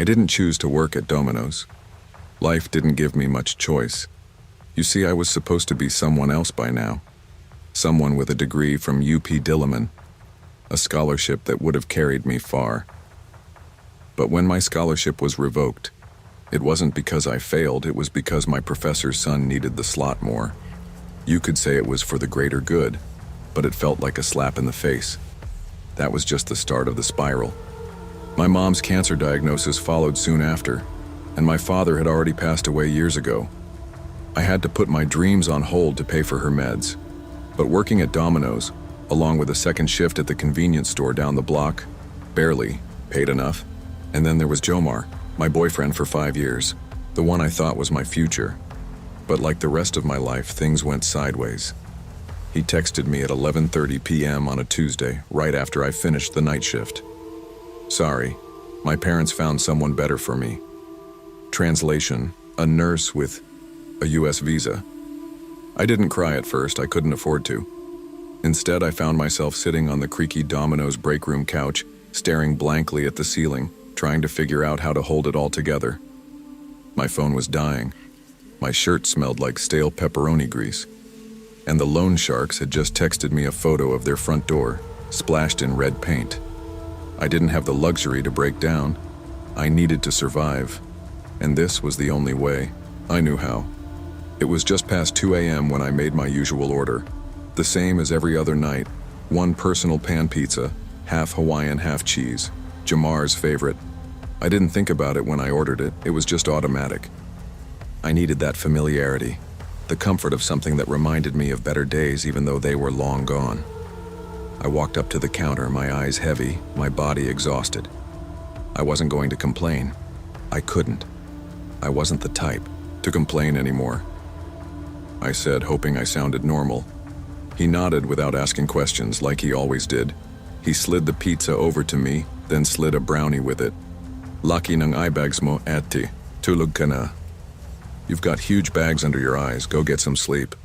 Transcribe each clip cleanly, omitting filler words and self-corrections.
I didn't choose to work at Domino's. Life didn't give me much choice. You see, I was supposed to be someone else by now. Someone with a degree from UP Diliman, a scholarship that would have carried me far. But when my scholarship was revoked, it wasn't because I failed, it was because my professor's son needed the slot more. You could say it was for the greater good, but it felt like a slap in the face. That was just the start of the spiral. My mom's cancer diagnosis followed soon after, and my father had already passed away years ago. I had to put my dreams on hold to pay for her meds. But working at Domino's, along with a second shift at the convenience store down the block, barely paid enough. And then there was Jomar, my boyfriend for 5 years, the one I thought was my future. But like the rest of my life, things went sideways. He texted me at 11:30 p.m. on a Tuesday, right after I finished the night shift. Sorry, my parents found someone better for me. Translation, a nurse with a US visa. I didn't cry at first, I couldn't afford to. Instead, I found myself sitting on the creaky Domino's break room couch, staring blankly at the ceiling, trying to figure out how to hold it all together. My phone was dying. My shirt smelled like stale pepperoni grease. And the loan sharks had just texted me a photo of their front door, splashed in red paint. I didn't have the luxury to break down. I needed to survive. And this was the only way. I knew how. It was just past 2 a.m. when I made my usual order. The same as every other night. One personal pan pizza, half Hawaiian, half cheese. Jamar's favorite. I didn't think about it when I ordered it. It was just automatic. I needed that familiarity. The comfort of something that reminded me of better days even though they were long gone. I walked up to the counter, my eyes heavy, my body exhausted. I wasn't going to complain. I couldn't. I wasn't the type to complain anymore. I said, hoping I sounded normal. He nodded without asking questions, like he always did. He slid the pizza over to me, then slid a brownie with it. Laki ng eyebags mo, ate. Tulog ka na. You've got huge bags under your eyes. Go get some sleep.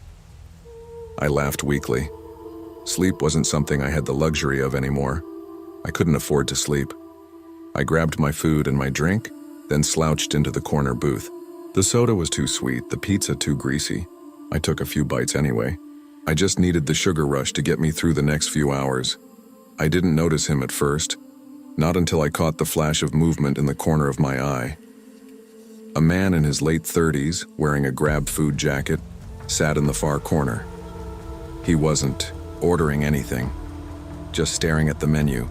I laughed weakly. Sleep wasn't something I had the luxury of anymore. I couldn't afford to sleep. I grabbed my food and my drink, then slouched into the corner booth. The soda was too sweet, the pizza too greasy. I took a few bites anyway. I just needed the sugar rush to get me through the next few hours. I didn't notice him at first, not until I caught the flash of movement in the corner of my eye. A man in his late 30s, wearing a Grab Food jacket, sat in the far corner. He wasn't ordering anything, just staring at the menu,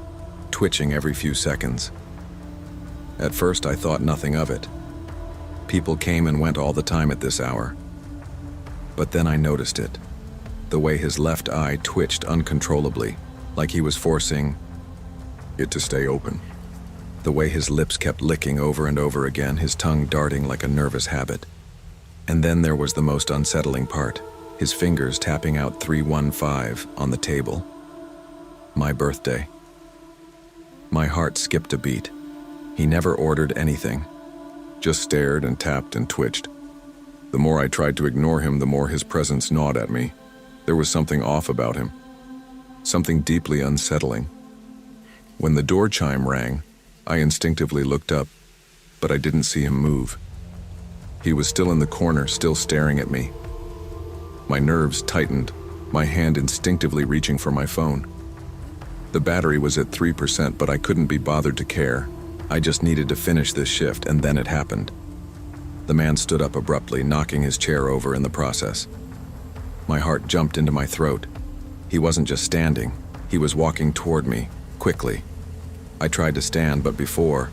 twitching every few seconds. At first, I thought nothing of it. People came and went all the time at this hour. But then I noticed it. The way his left eye twitched uncontrollably, like he was forcing it to stay open. The way his lips kept licking over and over again, his tongue darting like a nervous habit. And then there was the most unsettling part, his fingers tapping out 315 on the table. My birthday. My heart skipped a beat. He never ordered anything, just stared and tapped and twitched. The more I tried to ignore him, the more his presence gnawed at me. There was something off about him, something deeply unsettling. When the door chime rang, I instinctively looked up, but I didn't see him move. He was still in the corner, still staring at me. My nerves tightened, my hand instinctively reaching for my phone. The battery was at 3%, but I couldn't be bothered to care. I just needed to finish this shift, and then it happened. The man stood up abruptly, knocking his chair over in the process. My heart jumped into my throat. He wasn't just standing, he was walking toward me, quickly. I tried to stand, but before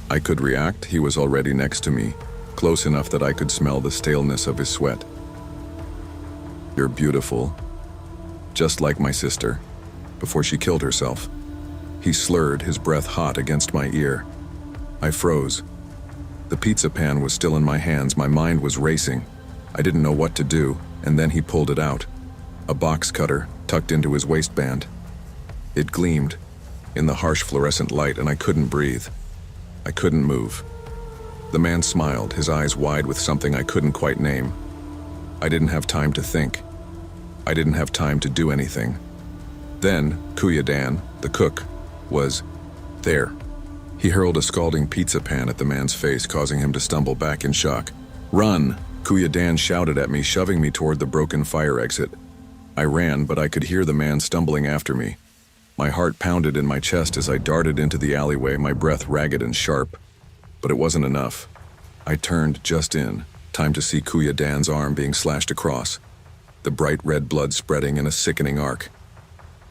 I could react, he was already next to me, close enough that I could smell the staleness of his sweat. You're beautiful, just like my sister, before she killed herself. He slurred, his breath hot against my ear. I froze. The pizza pan was still in my hands, my mind was racing. I didn't know what to do, and then he pulled it out. A box cutter tucked into his waistband. It gleamed in the harsh fluorescent light, and I couldn't breathe. I couldn't move. The man smiled, his eyes wide with something I couldn't quite name. I didn't have time to think. I didn't have time to do anything. Then, Kuya Dan, the cook, was there. He hurled a scalding pizza pan at the man's face, causing him to stumble back in shock. "Run!" Kuya Dan shouted at me, shoving me toward the broken fire exit. I ran, but I could hear the man stumbling after me. My heart pounded in my chest as I darted into the alleyway, my breath ragged and sharp. But it wasn't enough. I turned just in time to see Kuya Dan's arm being slashed across, the bright red blood spreading in a sickening arc.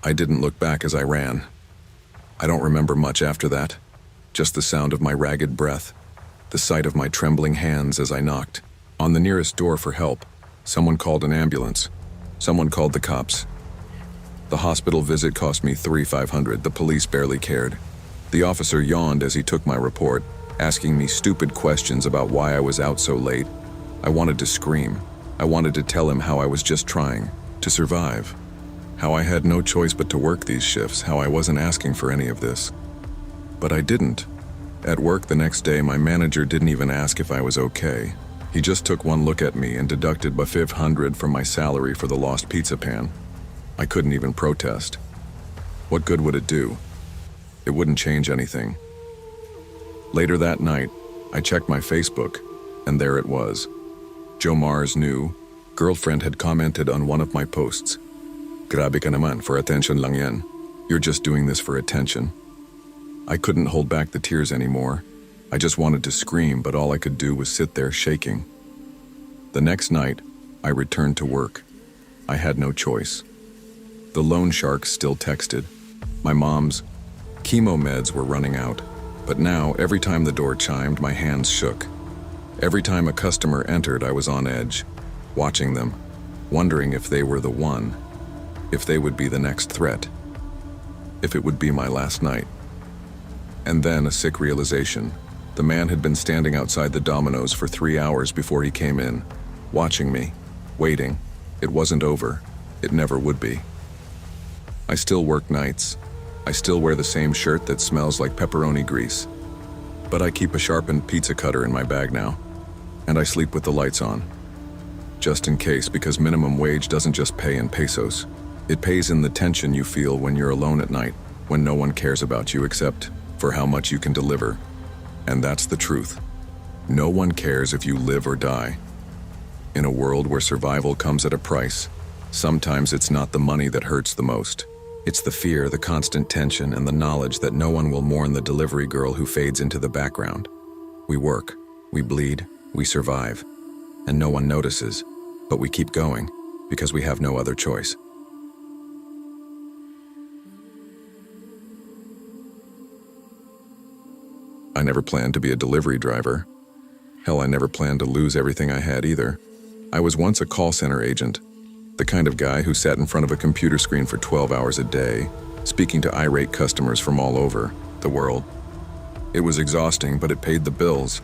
I didn't look back as I ran. I don't remember much after that, just the sound of my ragged breath, the sight of my trembling hands as I knocked. On the nearest door for help, someone called an ambulance. Someone called the cops. The hospital visit cost me $3,500. The police barely cared. The officer yawned as he took my report, asking me stupid questions about why I was out so late. I wanted to scream. I wanted to tell him how I was just trying to survive, how I had no choice but to work these shifts, how I wasn't asking for any of this. But I didn't. At work the next day, my manager didn't even ask if I was okay. He just took one look at me and deducted $500 from my salary for the lost pizza pan. I couldn't even protest. What good would it do? It wouldn't change anything. Later that night, I checked my Facebook, and there it was. Jomar's new girlfriend had commented on one of my posts. "Grabe ka naman, for attention lang yan. You're just doing this for attention." I couldn't hold back the tears anymore. I just wanted to scream, but all I could do was sit there shaking. The next night, I returned to work. I had no choice. The loan shark still texted. My mom's chemo meds were running out, but now every time the door chimed, my hands shook. Every time a customer entered, I was on edge, watching them, wondering if they were the one, if they would be the next threat, if it would be my last night. And then a sick realization. The man had been standing outside the Domino's for 3 hours before he came in, watching me, waiting. It wasn't over. It never would be. I still work nights. I still wear the same shirt that smells like pepperoni grease. But I keep a sharpened pizza cutter in my bag now, and I sleep with the lights on. Just in case, because minimum wage doesn't just pay in pesos. It pays in the tension you feel when you're alone at night, when no one cares about you except for how much you can deliver. And that's the truth. No one cares if you live or die. In a world where survival comes at a price, sometimes it's not the money that hurts the most. It's the fear, the constant tension, and the knowledge that no one will mourn the delivery girl who fades into the background. We work, we bleed, we survive, and no one notices, but we keep going because we have no other choice. I never planned to be a delivery driver. Hell, I never planned to lose everything I had either. I was once a call center agent, the kind of guy who sat in front of a computer screen for 12 hours a day, speaking to irate customers from all over the world. It was exhausting, but it paid the bills.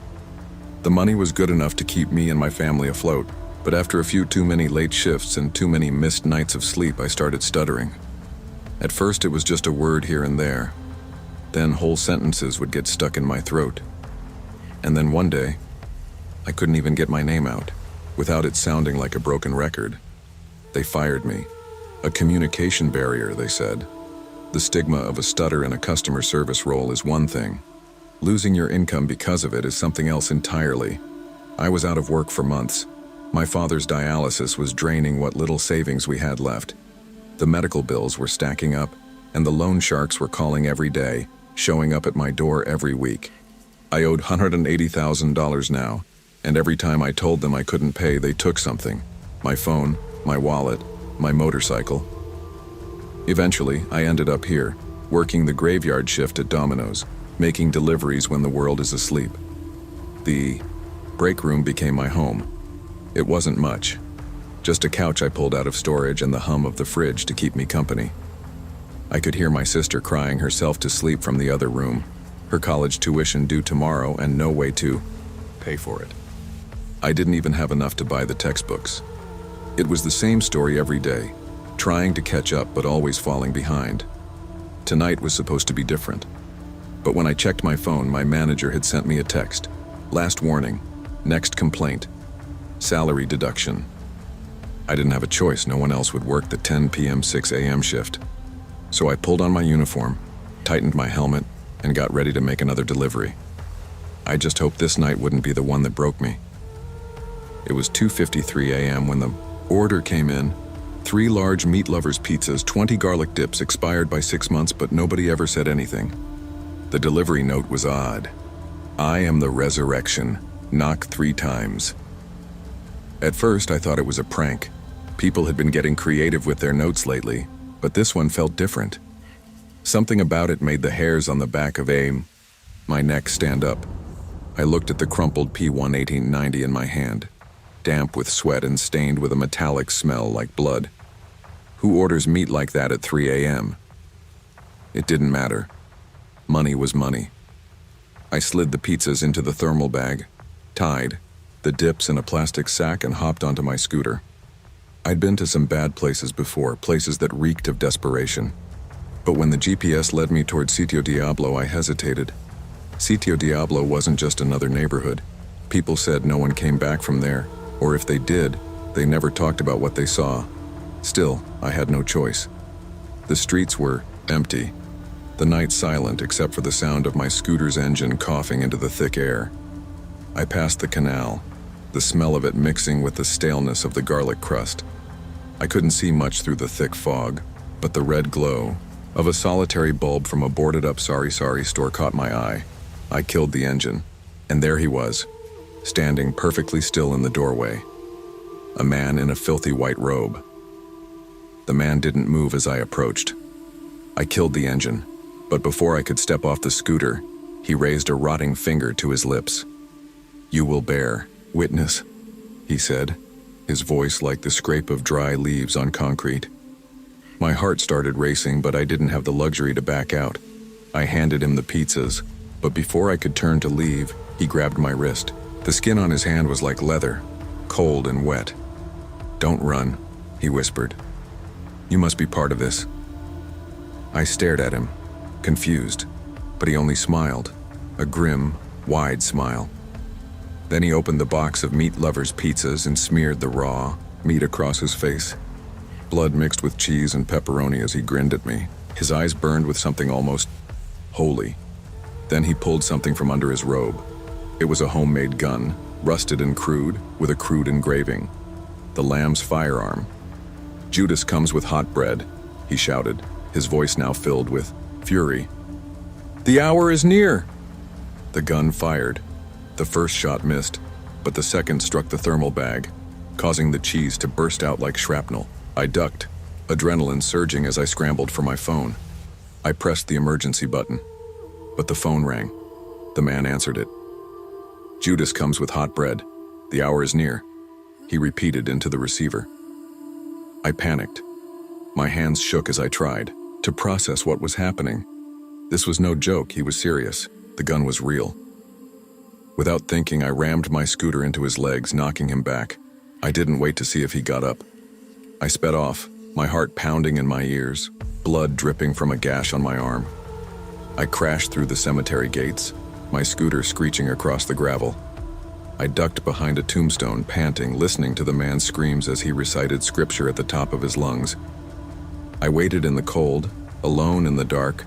The money was good enough to keep me and my family afloat, but after a few too many late shifts and too many missed nights of sleep, I started stuttering. At first, it was just a word here and there. Then whole sentences would get stuck in my throat. And then one day, I couldn't even get my name out, without it sounding like a broken record. They fired me. A communication barrier, they said. The stigma of a stutter in a customer service role is one thing. Losing your income because of it is something else entirely. I was out of work for months. My father's dialysis was draining what little savings we had left. The medical bills were stacking up, and the loan sharks were calling every day, showing up at my door every week. I owed $180,000 now, and every time I told them I couldn't pay, they took something. My phone, my wallet, my motorcycle. Eventually, I ended up here, working the graveyard shift at Domino's, making deliveries when the world is asleep. The break room became my home. It wasn't much. Just a couch I pulled out of storage and the hum of the fridge to keep me company. I could hear my sister crying herself to sleep from the other room, her college tuition due tomorrow and no way to pay for it. I didn't even have enough to buy the textbooks. It was the same story every day, trying to catch up but always falling behind. Tonight was supposed to be different. But when I checked my phone, my manager had sent me a text. Last warning, next complaint, salary deduction. I didn't have a choice. No one else would work the 10 p.m. 6 a.m. shift. So I pulled on my uniform, tightened my helmet, and got ready to make another delivery. I just hoped this night wouldn't be the one that broke me. It was 2:53 a.m. when the order came in. 3 large meat lovers pizzas, 20 garlic dips, expired by 6 months, but nobody ever said anything. The delivery note was odd. I am the resurrection. Knock 3 times. At first, I thought it was a prank. People had been getting creative with their notes lately, but this one felt different. Something about it made the hairs on the back of my neck stand up. I looked at the crumpled P1 1890 in my hand, damp with sweat and stained with a metallic smell like blood. Who orders meat like that at 3 a.m.? It didn't matter. Money was money. I slid the pizzas into the thermal bag, tied the dips in a plastic sack, and hopped onto my scooter. I'd been to some bad places before, places that reeked of desperation. But when the GPS led me toward Sitio Diablo, I hesitated. Sitio Diablo wasn't just another neighborhood. People said no one came back from there, or if they did, they never talked about what they saw. Still, I had no choice. The streets were empty, the night silent except for the sound of my scooter's engine coughing into the thick air. I passed the canal, the smell of it mixing with the staleness of the garlic crust. I couldn't see much through the thick fog, but the red glow of a solitary bulb from a boarded-up Sari store caught my eye. I killed the engine, and there he was, standing perfectly still in the doorway. A man in a filthy white robe. The man didn't move as I approached. I killed the engine, but before I could step off the scooter, he raised a rotting finger to his lips. "You will bear witness," he said, his voice like the scrape of dry leaves on concrete. My heart started racing, but I didn't have the luxury to back out. I handed him the pizzas, but before I could turn to leave, he grabbed my wrist. The skin on his hand was like leather, cold and wet. "Don't run," he whispered. "You must be part of this." I stared at him, confused, but he only smiled, a grim, wide smile. Then he opened the box of meat lovers pizzas and smeared the raw meat across his face. Blood mixed with cheese and pepperoni as he grinned at me. His eyes burned with something almost holy. Then he pulled something from under his robe. It was a homemade gun, rusted and crude, with a crude engraving. The lamb's firearm. "Judas comes with hot bread," he shouted, his voice now filled with fury. "The hour is near!" The gun fired. The first shot missed, but the second struck the thermal bag, causing the cheese to burst out like shrapnel. I ducked, adrenaline surging as I scrambled for my phone. I pressed the emergency button, but the phone rang. The man answered it. "Judas comes with hot bread. The hour is near," he repeated into the receiver. I panicked. My hands shook as I tried to process what was happening. This was no joke, he was serious. The gun was real. Without thinking, I rammed my scooter into his legs, knocking him back. I didn't wait to see if he got up. I sped off, my heart pounding in my ears, blood dripping from a gash on my arm. I crashed through the cemetery gates, my scooter screeching across the gravel. I ducked behind a tombstone, panting, listening to the man's screams as he recited scripture at the top of his lungs. I waited in the cold, alone in the dark,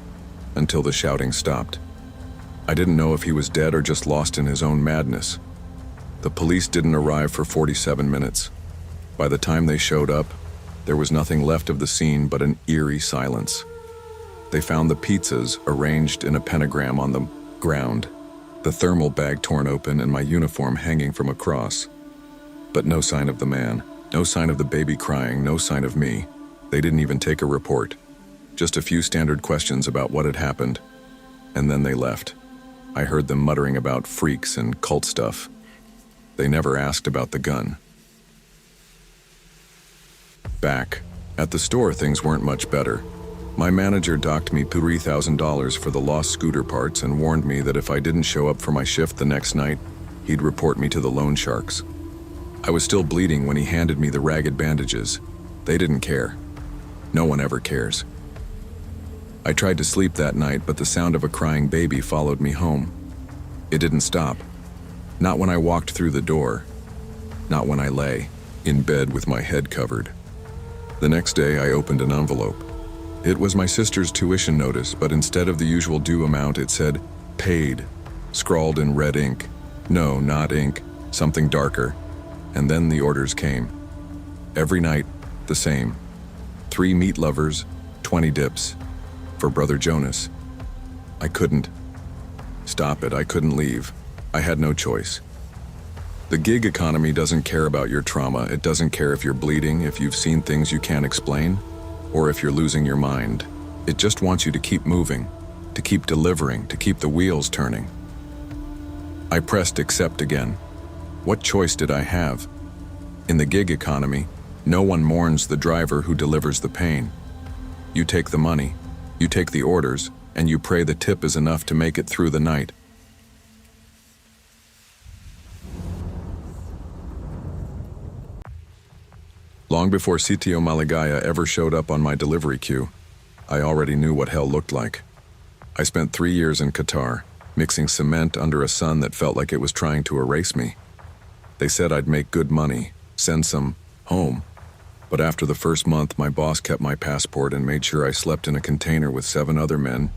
until the shouting stopped. I didn't know if he was dead or just lost in his own madness. The police didn't arrive for 47 minutes. By the time they showed up, there was nothing left of the scene but an eerie silence. They found the pizzas arranged in a pentagram on the ground, the thermal bag torn open, and my uniform hanging from a cross. But no sign of the man, no sign of the baby crying, no sign of me. They didn't even take a report. Just a few standard questions about what had happened, and then they left. I heard them muttering about freaks and cult stuff. They never asked about the gun. Back at the store, things weren't much better. My manager docked me $3,000 for the lost scooter parts and warned me that if I didn't show up for my shift the next night, he'd report me to the loan sharks. I was still bleeding when he handed me the ragged bandages. They didn't care. No one ever cares. I tried to sleep that night, but the sound of a crying baby followed me home. It didn't stop. Not when I walked through the door. Not when I lay in bed with my head covered. The next day, I opened an envelope. It was my sister's tuition notice, but instead of the usual due amount, it said, paid, scrawled in red ink. No, not ink, something darker. And then the orders came. Every night, the same. 3 meat lovers, 20 dips. For Brother Jonas. I couldn't. Stop it, I couldn't leave. I had no choice. The gig economy doesn't care about your trauma. It doesn't care if you're bleeding, if you've seen things you can't explain, or if you're losing your mind. It just wants you to keep moving, to keep delivering, to keep the wheels turning. I pressed accept again. What choice did I have? In the gig economy, no one mourns the driver who delivers the pain. You take the money, you take the orders, and you pray the tip is enough to make it through the night. Long before Sitio Maligaya ever showed up on my delivery queue, I already knew what hell looked like. I spent 3 years in Qatar, mixing cement under a sun that felt like it was trying to erase me. They said I'd make good money, send some home. But after the first month, my boss kept my passport and made sure I slept in a container with 7 other men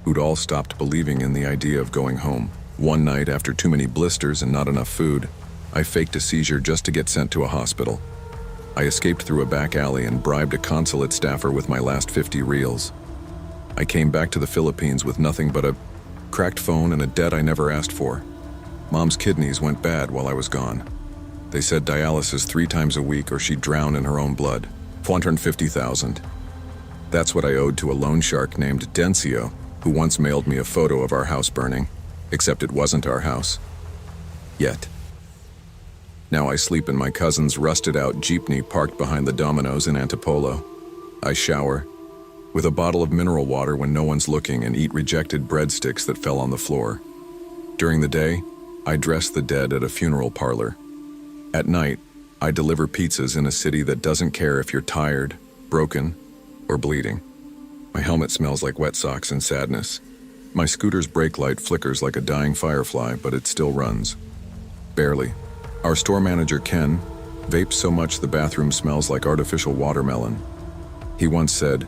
who'd all stopped believing in the idea of going home. One night, after too many blisters and not enough food, I faked a seizure just to get sent to a hospital. I escaped through a back alley and bribed a consulate staffer with my last 50 reals. I came back to the Philippines with nothing but a cracked phone and a debt I never asked for. Mom's kidneys went bad while I was gone. They said dialysis 3 times a week or she'd drown in her own blood. 450,000. That's what I owed to a loan shark named Dencio, who once mailed me a photo of our house burning, except it wasn't our house. Yet. Now I sleep in my cousin's rusted-out jeepney parked behind the Domino's in Antipolo. I shower, with a bottle of mineral water when no one's looking, and eat rejected breadsticks that fell on the floor. During the day, I dress the dead at a funeral parlor. At night, I deliver pizzas in a city that doesn't care if you're tired, broken, or bleeding. My helmet smells like wet socks and sadness. My scooter's brake light flickers like a dying firefly, but it still runs. Barely. Our store manager, Ken, vapes so much the bathroom smells like artificial watermelon. He once said,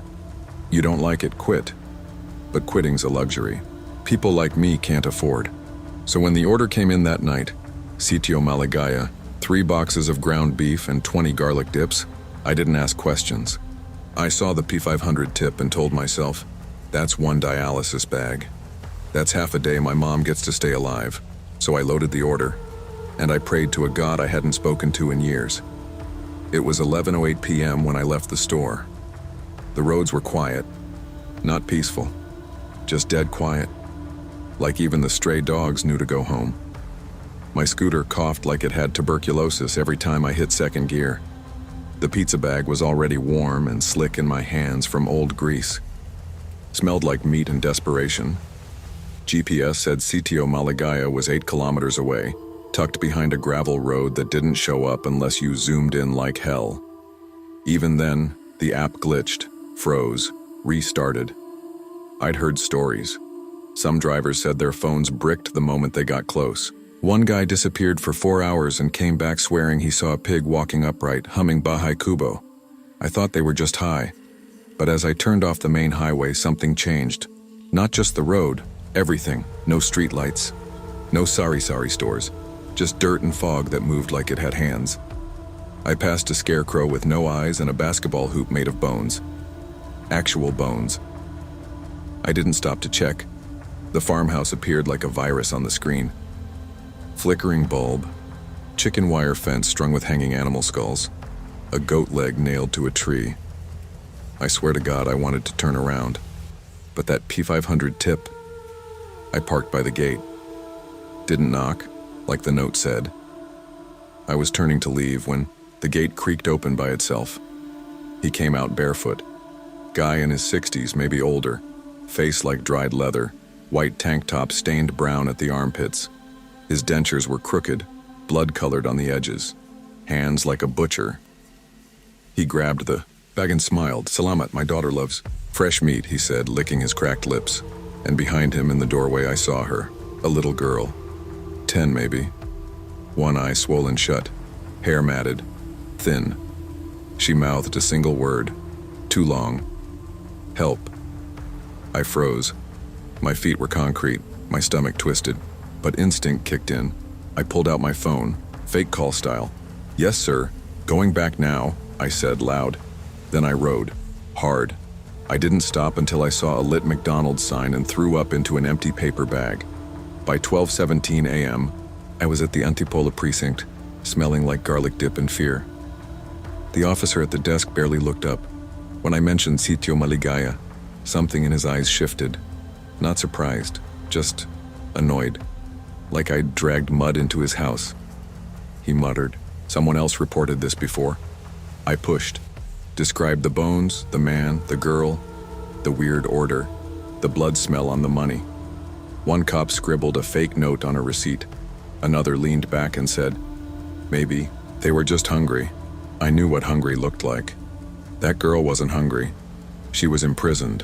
"You don't like it, quit." But quitting's a luxury. People like me can't afford. So when the order came in that night, Sitio Maligaya, 3 boxes of ground beef and 20 garlic dips, I didn't ask questions. I saw the P500 tip and told myself, that's 1 dialysis bag. That's half a day my mom gets to stay alive. So I loaded the order, and I prayed to a God I hadn't spoken to in years. It was 11:08 p.m. when I left the store. The roads were quiet, not peaceful, just dead quiet, like even the stray dogs knew to go home. My scooter coughed like it had tuberculosis every time I hit second gear. The pizza bag was already warm and slick in my hands from old grease. Smelled like meat and desperation. GPS said Sitio Maligaya was 8 kilometers away, tucked behind a gravel road that didn't show up unless you zoomed in like hell. Even then, the app glitched, froze, restarted. I'd heard stories. Some drivers said their phones bricked the moment they got close. One guy disappeared for 4 hours and came back swearing he saw a pig walking upright, humming Bahay Kubo. I thought they were just high. But as I turned off the main highway, something changed. Not just the road, everything. No streetlights. No sari-sari stores. Just dirt and fog that moved like it had hands. I passed a scarecrow with no eyes and a basketball hoop made of bones. Actual bones. I didn't stop to check. The farmhouse appeared like a virus on the screen. Flickering bulb, chicken wire fence strung with hanging animal skulls, a goat leg nailed to a tree. I swear to God I wanted to turn around, but that P500 tip. I parked by the gate. Didn't knock, like the note said. I was turning to leave when the gate creaked open by itself. He came out barefoot. Guy in his 60s, maybe older, face like dried leather, white tank top stained brown at the armpits. His dentures were crooked, blood-colored on the edges, hands like a butcher. He grabbed the bag and smiled. "Salamat, my daughter loves fresh meat," he said, licking his cracked lips. And behind him in the doorway I saw her, a little girl, 10 maybe. One eye swollen shut, hair matted, thin. She mouthed a single word, too long. Help. I froze. My feet were concrete, my stomach twisted, but instinct kicked in. I pulled out my phone, fake call style. Yes, sir. Going back now, I said loud. Then I rode. Hard. I didn't stop until I saw a lit McDonald's sign and threw up into an empty paper bag. By 12:17 a.m., I was at the Antipola precinct, smelling like garlic dip in fear. The officer at the desk barely looked up. When I mentioned Sitio Maligaya, something in his eyes shifted. Not surprised, just annoyed, like I'd dragged mud into his house. He muttered, "Someone else reported this before." I pushed, described the bones, the man, the girl, the weird order, the blood smell on the money. One cop scribbled a fake note on a receipt. Another leaned back and said, "Maybe they were just hungry." I knew what hungry looked like. That girl wasn't hungry. She was imprisoned.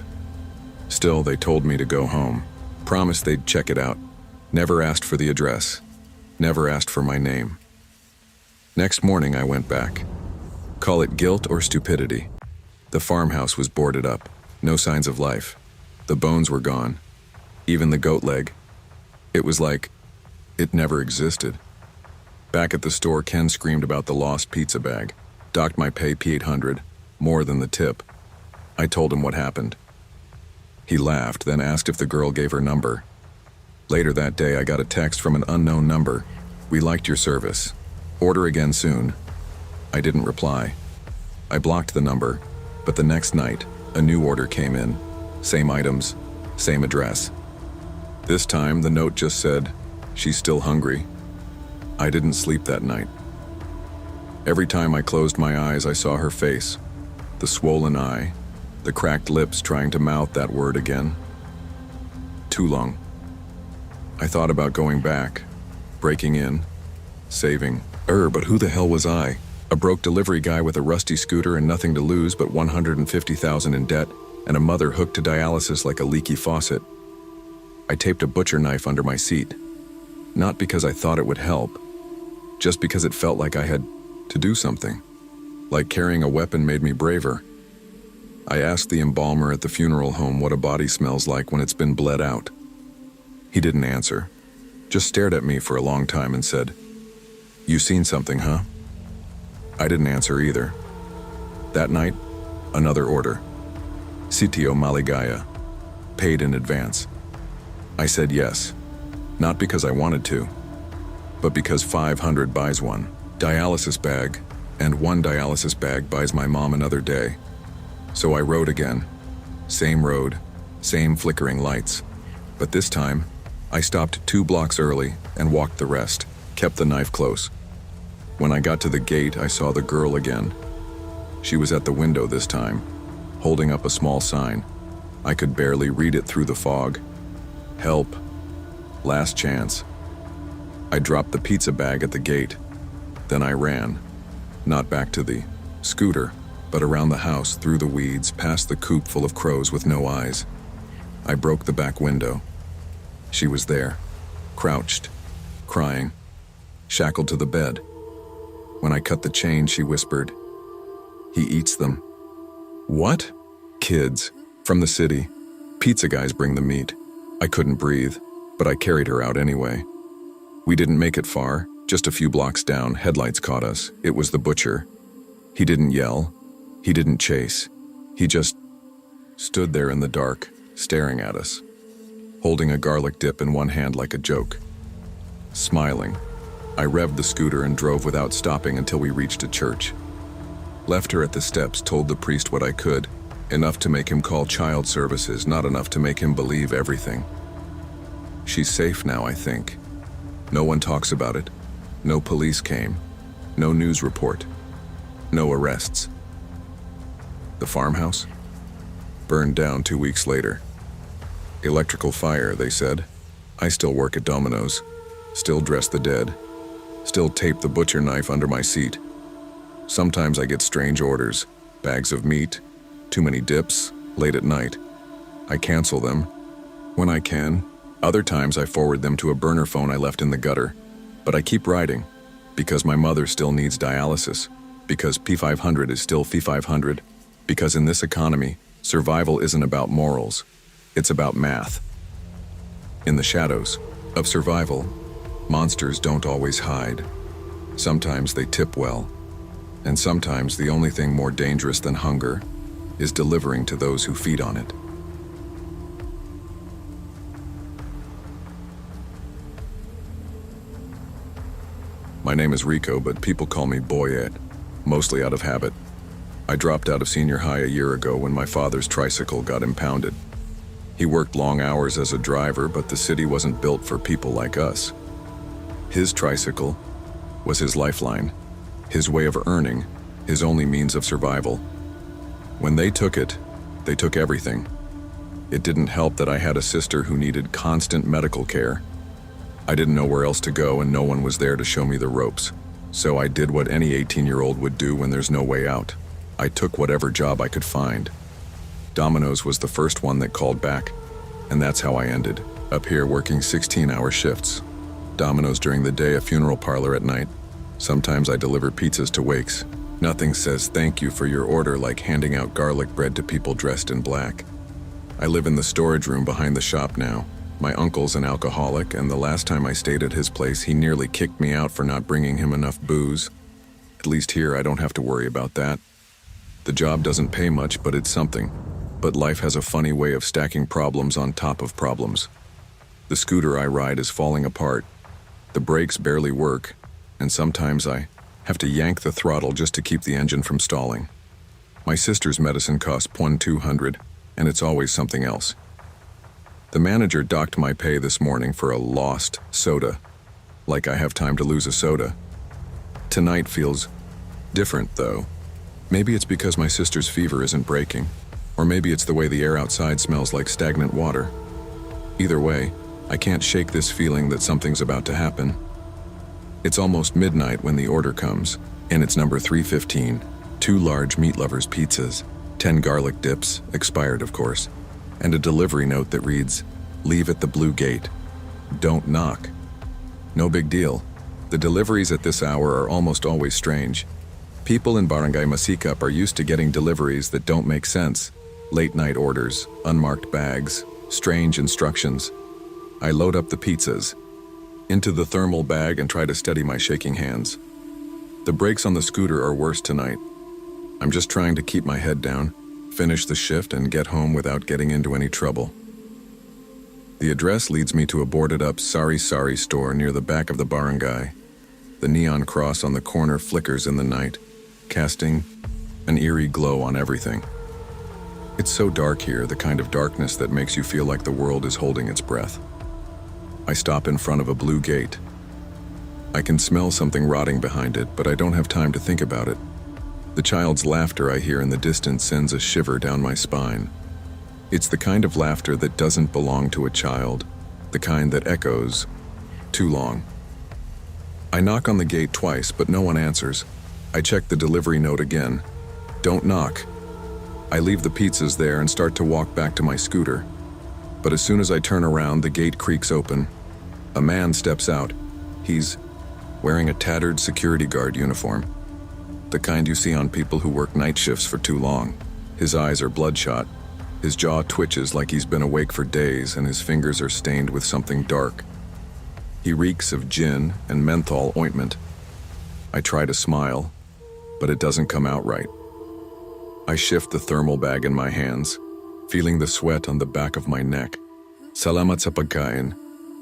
Still, they told me to go home. Promised they'd check it out. Never asked for the address. Never asked for my name. Next morning, I went back. Call it guilt or stupidity. The farmhouse was boarded up. No signs of life. The bones were gone. Even the goat leg. It was like it never existed. Back at the store, Ken screamed about the lost pizza bag. Docked my pay P800, more than the tip. I told him what happened. He laughed, then asked if the girl gave her number. Later that day, I got a text from an unknown number. "We liked your service. Order again soon." I didn't reply. I blocked the number, but the next night, a new order came in. Same items, same address. This time, the note just said, "She's still hungry." I didn't sleep that night. Every time I closed my eyes, I saw her face. The swollen eye, the cracked lips trying to mouth that word again. Too long. I thought about going back, breaking in, saving. But who the hell was I? A broke delivery guy with a rusty scooter and nothing to lose but $150,000 in debt, and a mother hooked to dialysis like a leaky faucet. I taped a butcher knife under my seat. Not because I thought it would help, just because it felt like I had to do something. Like carrying a weapon made me braver. I asked the embalmer at the funeral home what a body smells like when it's been bled out. He didn't answer, just stared at me for a long time and said, "You seen something, huh?" I didn't answer either. That night, another order. Sitio Maligaya, paid in advance. I said yes, not because I wanted to, but because 500 buys one dialysis bag, and one dialysis bag buys my mom another day. So I rode again. Same road, same flickering lights. But this time, I stopped 2 blocks early and walked the rest, kept the knife close. When I got to the gate, I saw the girl again. She was at the window this time, holding up a small sign. I could barely read it through the fog. Help. Last chance. I dropped the pizza bag at the gate. Then I ran. Not back to the scooter, but around the house, through the weeds, past the coop full of crows with no eyes. I broke the back window. She was there, crouched, crying, shackled to the bed. When I cut the chain, she whispered, "He eats them." What? Kids, from the city. Pizza guys bring the meat. I couldn't breathe, but I carried her out anyway. We didn't make it far, just a few blocks down. Headlights caught us. It was the butcher. He didn't yell. He didn't chase. He just stood there in the dark, staring at us, holding a garlic dip in one hand like a joke. Smiling, I revved the scooter and drove without stopping until we reached a church. Left her at the steps, told the priest what I could, enough to make him call child services, not enough to make him believe everything. She's safe now, I think. No one talks about it. No police came. No news report. No arrests. The farmhouse? Burned down 2 weeks later. Electrical fire, they said. I still work at Domino's. Still dress the dead. Still tape the butcher knife under my seat. Sometimes I get strange orders. Bags of meat. Too many dips. Late at night. I cancel them. When I can. Other times I forward them to a burner phone I left in the gutter. But I keep writing. Because my mother still needs dialysis. Because P500 is still P500. Because in this economy, Survival isn't about morals, it's about math. In the shadows of survival, monsters don't always hide. Sometimes they tip well, and sometimes the only thing more dangerous than hunger is delivering to those who feed on it. My name is Rico, but people call me Boyette, mostly out of habit. I dropped out of senior high a year ago when my father's tricycle got impounded. He worked long hours as a driver, but the city wasn't built for people like us. His tricycle was his lifeline, his way of earning, his only means of survival. When they took it, they took everything. It didn't help that I had a sister who needed constant medical care. I didn't know where else to go, and no one was there to show me the ropes. So I did what any 18-year-old would do when there's no way out. I took whatever job I could find. Domino's was the first one that called back, and that's how I ended up here working 16-hour shifts. Domino's during the day, a funeral parlor at night. Sometimes I deliver pizzas to wakes. Nothing says thank you for your order like handing out garlic bread to people dressed in black. I live in the storage room behind the shop now. My uncle's an alcoholic, and the last time I stayed at his place, he nearly kicked me out for not bringing him enough booze. At least here, I don't have to worry about that. The job doesn't pay much, but it's something. But life has a funny way of stacking problems on top of problems. The scooter I ride is falling apart. The brakes barely work, and sometimes I have to yank the throttle just to keep the engine from stalling. My sister's medicine costs $200, and it's always something else. The manager docked my pay this morning for a lost soda. Like I have time to lose a soda. Tonight feels different, though. Maybe it's because my sister's fever isn't breaking, or maybe it's the way the air outside smells like stagnant water. Either way, I can't shake this feeling that something's about to happen. It's almost midnight when the order comes, and it's number 315, 2 large meat lovers pizzas, 10 garlic dips, expired of course, and a delivery note that reads, "Leave at the blue gate. Don't knock." No big deal. The deliveries at this hour are almost always strange. People in Barangay Masikap are used to getting deliveries that don't make sense. Late night orders, unmarked bags, strange instructions. I load up the pizzas into the thermal bag and try to steady my shaking hands. The brakes on the scooter are worse tonight. I'm just trying to keep my head down, finish the shift, and get home without getting into any trouble. The address leads me to a boarded-up sari-sari store near the back of the barangay. The neon cross on the corner flickers in the night, casting an eerie glow on everything. It's so dark here, the kind of darkness that makes you feel like the world is holding its breath. I stop in front of a blue gate. I can smell something rotting behind it, but I don't have time to think about it. The child's laughter I hear in the distance sends a shiver down my spine. It's the kind of laughter that doesn't belong to a child, the kind that echoes too long. I knock on the gate twice, but no one answers. I check the delivery note again. Don't knock. I leave the pizzas there and start to walk back to my scooter. But as soon as I turn around, the gate creaks open. A man steps out. He's wearing a tattered security guard uniform. The kind you see on people who work night shifts for too long. His eyes are bloodshot. His jaw twitches like he's been awake for days, and his fingers are stained with something dark. He reeks of gin and menthol ointment. I try to smile, but it doesn't come out right. I shift the thermal bag in my hands, feeling the sweat on the back of my neck. "Salamat sa pagkain.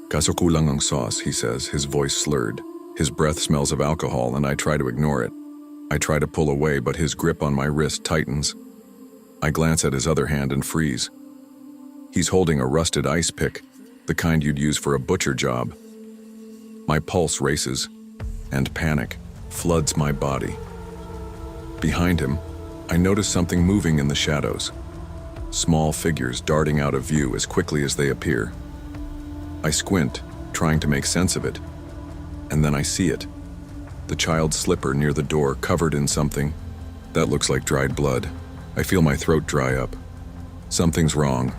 Kaso kulang ang sauce," he says, his voice slurred. His breath smells of alcohol, and I try to ignore it. I try to pull away, but his grip on my wrist tightens. I glance at his other hand and freeze. He's holding a rusted ice pick, the kind you'd use for a butcher job. My pulse races, and panic floods my body. Behind him, I notice something moving in the shadows. Small figures darting out of view as quickly as they appear. I squint, trying to make sense of it, and then I see it. The child's slipper near the door, covered in something that looks like dried blood. I feel my throat dry up. Something's wrong.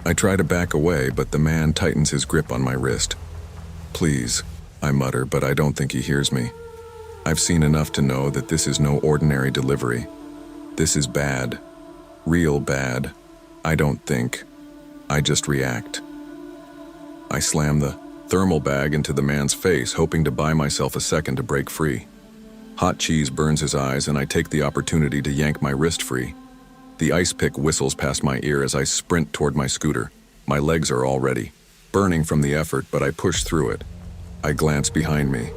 I try to back away, but the man tightens his grip on my wrist. "Please," I mutter, but I don't think he hears me. I've seen enough to know that this is no ordinary delivery. This is bad. Real bad. I don't think. I just react. I slam the thermal bag into the man's face, hoping to buy myself a second to break free. Hot cheese burns his eyes, and I take the opportunity to yank my wrist free. The ice pick whistles past my ear as I sprint toward my scooter. My legs are already burning from the effort, but I push through it. I glance behind me.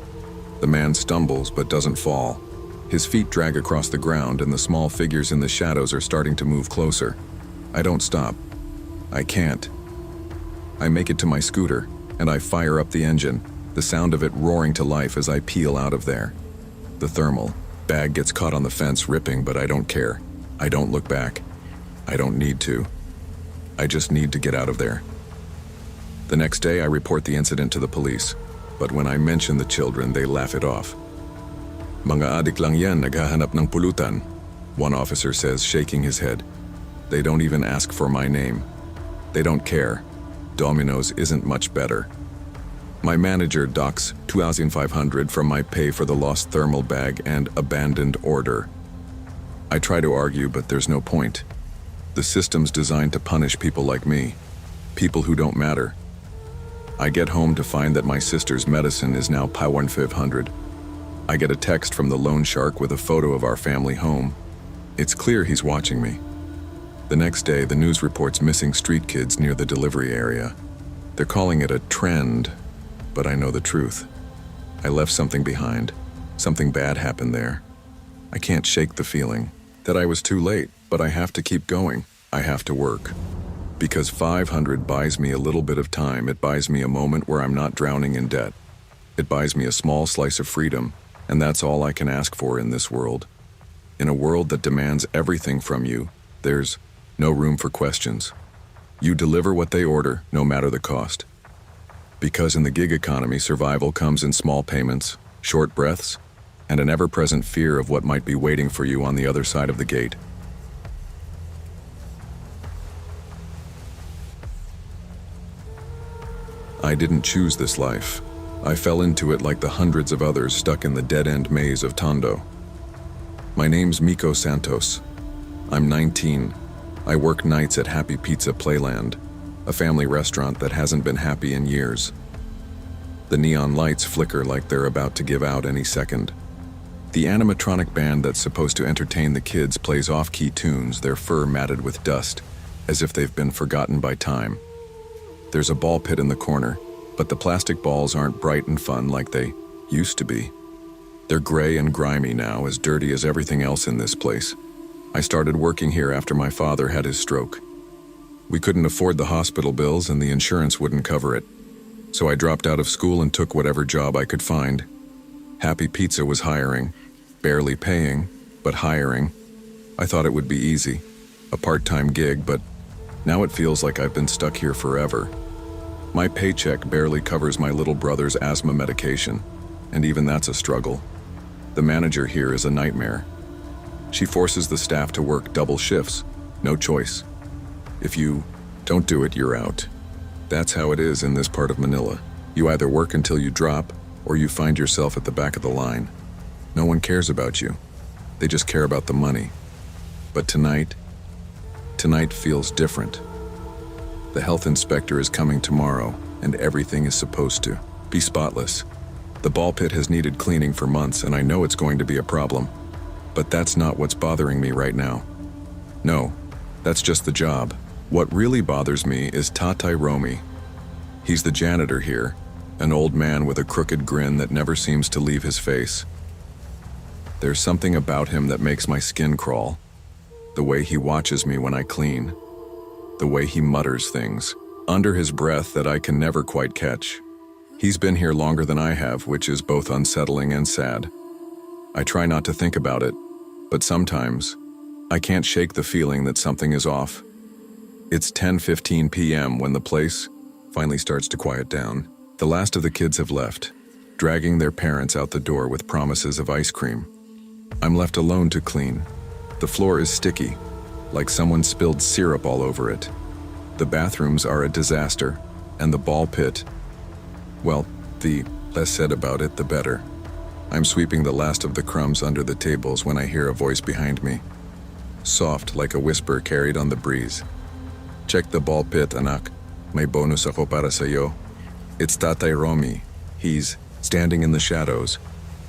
The man stumbles but doesn't fall. His feet drag across the ground, and the small figures in the shadows are starting to move closer. I don't stop. I can't. I make it to my scooter, and I fire up the engine, the sound of it roaring to life as I peel out of there. The thermal bag gets caught on the fence, ripping, but I don't care. I don't look back. I don't need to. I just need to get out of there. The next day, I report the incident to the police, but when I mention the children, they laugh it off. Mga adik lang yan, naghahanap ng pulutan, one officer says, shaking his head. They don't even ask for my name. They don't care. Domino's isn't much better. My manager docks $2,500 from my pay for the lost thermal bag and abandoned order. I try to argue, but there's no point. The system's designed to punish people like me, people who don't matter. I get home to find that my sister's medicine is now $500. I get a text from the loan shark with a photo of our family home. It's clear he's watching me. The next day, the news reports missing street kids near the delivery area. They're calling it a trend, but I know the truth. I left something behind. Something bad happened there. I can't shake the feeling that I was too late, but I have to keep going. I have to work. Because $500 buys me a little bit of time. It buys me a moment where I'm not drowning in debt. It buys me a small slice of freedom, and that's all I can ask for in this world. In a world that demands everything from you, there's no room for questions. You deliver what they order, no matter the cost. Because in the gig economy, survival comes in small payments, short breaths, and an ever-present fear of what might be waiting for you on the other side of the gate. I didn't choose this life. I fell into it like the hundreds of others stuck in the dead-end maze of Tondo. My name's Miko Santos. I'm 19. I work nights at Happy Pizza Playland, a family restaurant that hasn't been happy in years. The neon lights flicker like they're about to give out any second. The animatronic band that's supposed to entertain the kids plays off-key tunes, their fur matted with dust, as if they've been forgotten by time. There's a ball pit in the corner, but the plastic balls aren't bright and fun like they used to be. They're gray and grimy now, as dirty as everything else in this place. I started working here after my father had his stroke. We couldn't afford the hospital bills and the insurance wouldn't cover it. So I dropped out of school and took whatever job I could find. Happy Pizza was hiring, barely paying, but hiring. I thought it would be easy, a part-time gig, but now it feels like I've been stuck here forever. My paycheck barely covers my little brother's asthma medication, and even that's a struggle. The manager here is a nightmare. She forces the staff to work double shifts, no choice. If you don't do it, you're out. That's how it is in this part of Manila. You either work until you drop, or you find yourself at the back of the line. No one cares about you. They just care about the money. But tonight feels different. The health inspector is coming tomorrow, and everything is supposed to be spotless. The ball pit has needed cleaning for months, and I know it's going to be a problem. But that's not what's bothering me right now. No, that's just the job. What really bothers me is Tatay Romy. He's the janitor here, an old man with a crooked grin that never seems to leave his face. There's something about him that makes my skin crawl. The way he watches me when I clean. The way he mutters things under his breath that I can never quite catch. He's been here longer than I have, which is both unsettling and sad. I try not to think about it, but sometimes I can't shake the feeling that something is off. It's 10:15 p.m. when the place finally starts to quiet down. The last of the kids have left, dragging their parents out the door with promises of ice cream. I'm left alone to clean. The floor is sticky, like someone spilled syrup all over it. The bathrooms are a disaster, and the ball pit, well, the less said about it, the better. I'm sweeping the last of the crumbs under the tables when I hear a voice behind me. soft like a whisper carried on the breeze. Check the ball pit, anak. May bonus ako para sa'yo. It's Tatay Romy. He's standing in the shadows,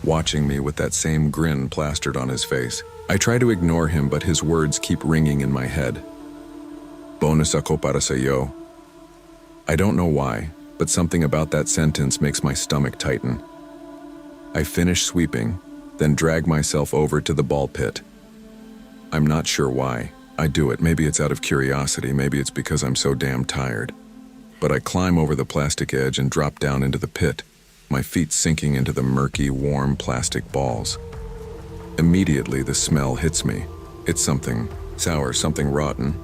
watching me with that same grin plastered on his face. I try to ignore him, but his words keep ringing in my head. Bonus ako para sa'yo. I don't know why, but something about that sentence makes my stomach tighten. I finish sweeping, then drag myself over to the ball pit. I'm not sure why. I do it. Maybe it's out of curiosity, maybe it's because I'm so damn tired. But I climb over the plastic edge and drop down into the pit, my feet sinking into the murky, warm plastic balls. Immediately, the smell hits me. It's something sour, something rotten.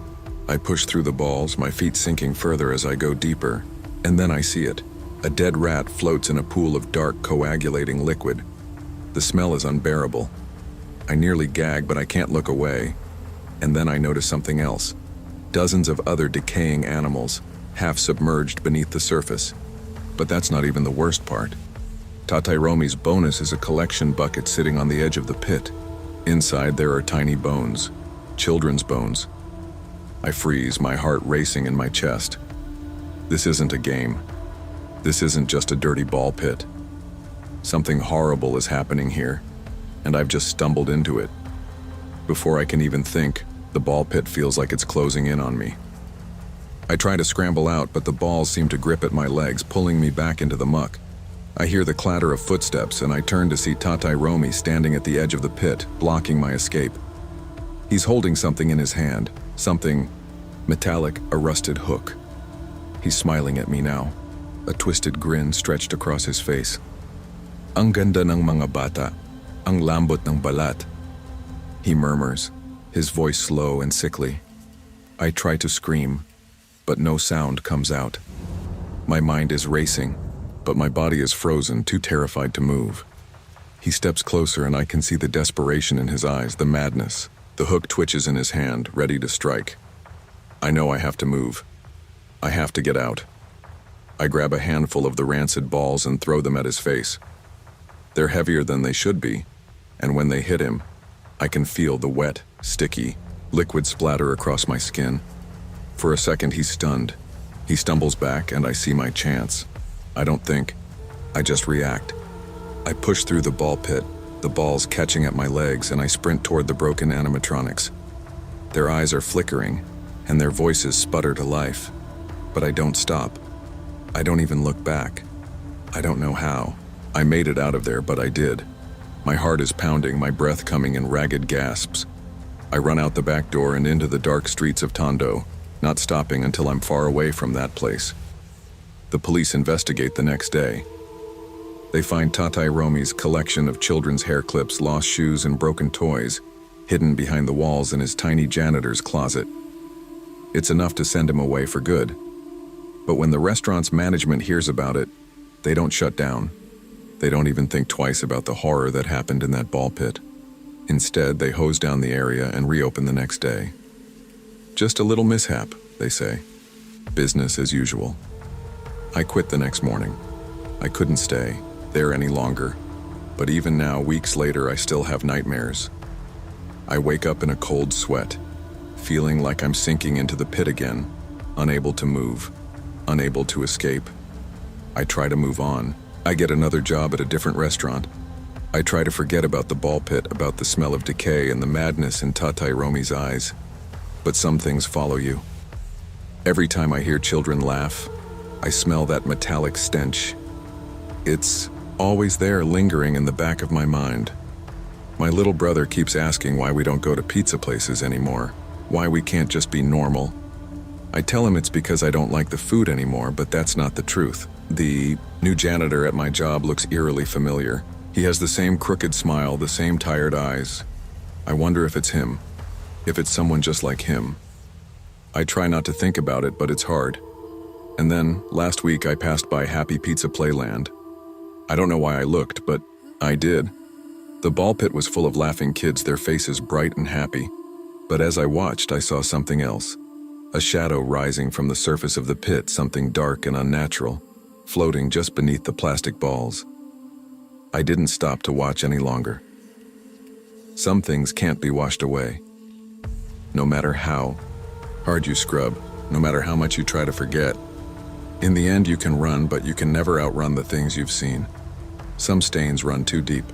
I push through the balls, my feet sinking further as I go deeper, and then I see it. A dead rat floats in a pool of dark, coagulating liquid. The smell is unbearable. I nearly gag, but I can't look away. And then I notice something else. Dozens of other decaying animals, half submerged beneath the surface. But that's not even the worst part. Tatay Romy's bonus is a collection bucket sitting on the edge of the pit. Inside there are tiny bones, children's bones. I freeze, my heart racing in my chest. This isn't a game. This isn't just a dirty ball pit. Something horrible is happening here, and I've just stumbled into it. Before I can even think, the ball pit feels like it's closing in on me. I try to scramble out, but the balls seem to grip at my legs, pulling me back into the muck. I hear the clatter of footsteps, and I turn to see Tatay Romy standing at the edge of the pit, blocking my escape. He's holding something in his hand, something metallic, a rusted hook. He's smiling at me now, a twisted grin stretched across his face. Ang ganda ng mga bata, ang lambot ng balat. He murmurs, his voice slow and sickly. I try to scream, but no sound comes out. My mind is racing, but my body is frozen, too terrified to move. He steps closer and I can see the desperation in his eyes, the madness. The hook twitches in his hand, ready to strike. I know I have to move. I have to get out. I grab a handful of the rancid balls and throw them at his face. They're heavier than they should be, and when they hit him, I can feel the wet, sticky, liquid splatter across my skin. For a second, he's stunned. He stumbles back, and I see my chance. I don't think. I just react. I push through the ball pit, the balls catching at my legs, and I sprint toward the broken animatronics. Their eyes are flickering, and their voices sputter to life. But I don't stop. I don't even look back. I don't know how. I made it out of there, but I did. My heart is pounding, my breath coming in ragged gasps. I run out the back door and into the dark streets of Tondo, not stopping until I'm far away from that place. The police investigate the next day. They find Tatay Romy's collection of children's hair clips, lost shoes, and broken toys, hidden behind the walls in his tiny janitor's closet. It's enough to send him away for good. But when the restaurant's management hears about it, they don't shut down. They don't even think twice about the horror that happened in that ball pit. Instead, they hose down the area and reopen the next day. Just a little mishap, they say. Business as usual. I quit the next morning. I couldn't stay there any longer. But even now, weeks later, I still have nightmares. I wake up in a cold sweat, feeling like I'm sinking into the pit again, unable to move, unable to escape. I try to move on. I get another job at a different restaurant. I try to forget about the ball pit, about the smell of decay and the madness in Tatay Romy's eyes. But some things follow you. Every time I hear children laugh, I smell that metallic stench. It's always there, lingering in the back of my mind. My little brother keeps asking why we don't go to pizza places anymore, why we can't just be normal. I tell him it's because I don't like the food anymore, but that's not the truth. The new janitor at my job looks eerily familiar. He has the same crooked smile, the same tired eyes. I wonder if it's him, if it's someone just like him. I try not to think about it, but it's hard. And then, last week I passed by Happy Pizza Playland. I don't know why I looked, but I did. The ball pit was full of laughing kids, their faces bright and happy. But as I watched, I saw something else. A shadow rising from the surface of the pit, something dark and unnatural, floating just beneath the plastic balls. I didn't stop to watch any longer. Some things can't be washed away. no matter how hard you scrub, no matter how much you try to forget. In the end, you can run, but you can never outrun the things you've seen. Some stains run too deep.